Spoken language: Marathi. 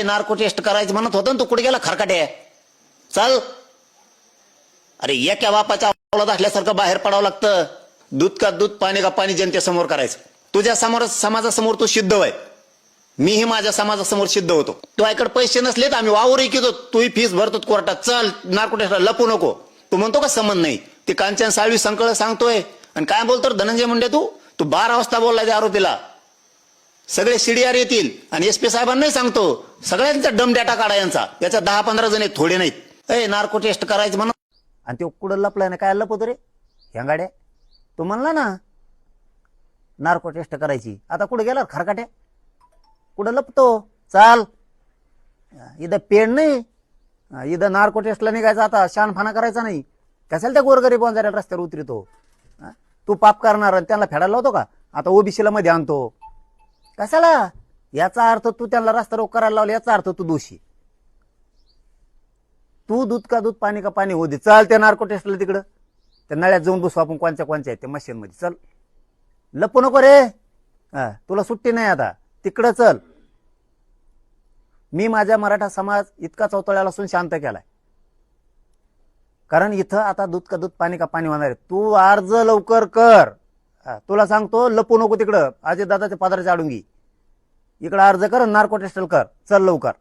नार्को टेस्ट करायचं म्हणत होतं ना, तू कुठे गेला खरकाटे? चल. अरे एका बापाच्या औलाद असल्यासारखं बाहेर पडावं लागतं. दूध का दूध, पाणी का पाणी जनतेसमोर करायचं. तुझ्या समोर समाजासमोर तू सिद्ध व्हाय, मीही माझ्या समाजासमोर सिद्ध होतो. तू ऐकडे पैसे नसले तर आम्ही वावर ऐकतो, तूही फीस भरतो कोर्टात. चल नार्को टेस्ट लपू नको. तू म्हणतो का संबंध नाही? ती कांचन साळवी संकळ सांगतोय आणि काय बोलतो धनंजय मुंडे, तू 12 वाजता बोललाय त्या आरोपीला. सगळे सीडीआर येतील आणि एसपी साहेबांनाही सांगतो सगळ्यांचा डम डाटा काढा यांचा. याच्या 10-15 जण आहेत, थोडे नाहीत. नार्को टेस्ट करायचं म्हणून. आणि ते कुठं लपलाय ना? काय लपवतो रे ह्या गाड्या? तू म्हणला ना नार्को टेस्ट करायची, आता कुठे गेला खरकाट्या? कुठं लपतो? चाल. इथं पेन नाही, इथं नार्को टेस्टला निघायचं. आता शानफाना करायचा नाही. कशाला त्या गोरगरीब वंजाऱ्या रस्त्यावर उतरतो? तू पाप करणार आणि त्यांना फेडायला लावतो का? आता ओबीसीला मध्ये आणतो कशाला? याचा अर्थ तू त्यांना रस्ता रोक करायला लावला, याचा अर्थ तू दोषी. तू दूध का दूध, पाणी का पाणी होऊ दे. चल त्या नार्को टेस्टला तिकडं, त्या नळ्यात जाऊन बसू आपण. कोणच्या आहेत त्या मशीन मध्ये. चल, लपू नको रे. तुला सुट्टी नाही आता. तिकडं चल. मी माझ्या मराठा समाज इतका चौतळ्याला असून शांत केलाय, कारण इथं आता दूध का दूध, पाणी का पाणी होणार आहे. तू अर्ज लवकर कर. तुला सांगतो, लपू नको तिकडं. अजय दादाच्या पदराच्या आडून घे. इकडं अर्ज कर, नार्को टेस्टल कर. चल लवकर.